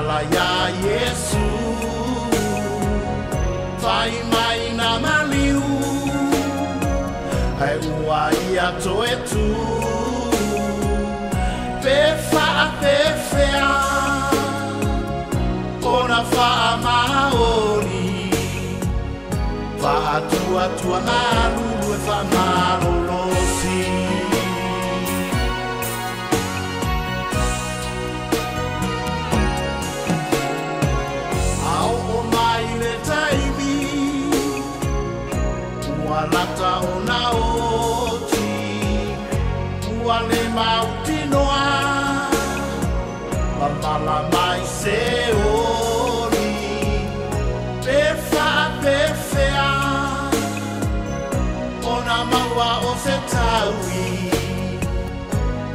ala ya Yesu fai mai na maliu ai ua ia toe tu pe fa pe fea ona fa maoni fa tua tua na lulu e fa malolosi lata ona oti uale mauti noa mamala mai se ori pefa pefea ona maua o se taui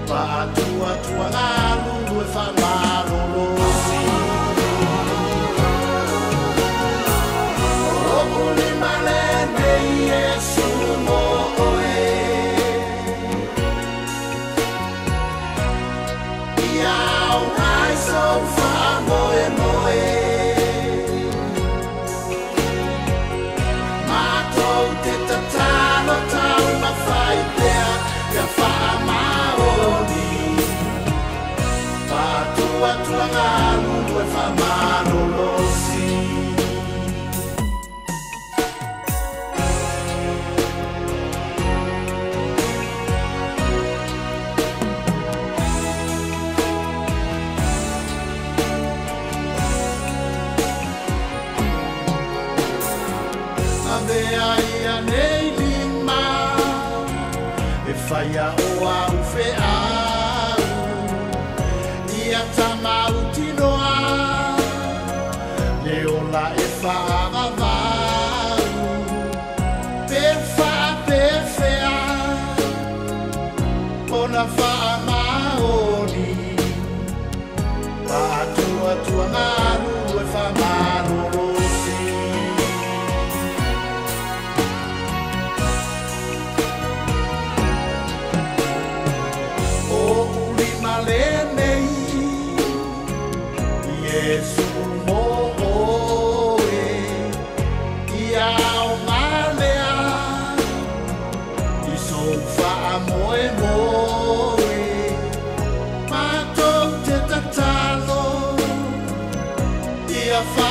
pa tua tua ngalu e fa malolosi Yesu mo oe Iau ai so fa moe moe Matou te tatalo tau ma fai pea Ia fa maoni Pa tua tua ngalu e fa malolosi Ia nei lima e faia o au fe au ia tamauti noa le ola e fa'ava vau pe fa'a pe fea ona fa'a maoni pa'a tua tua ngaru e fa'a malolosi Yesu mo oe ia o malea I so fa moe moe matou te tatalo ia fa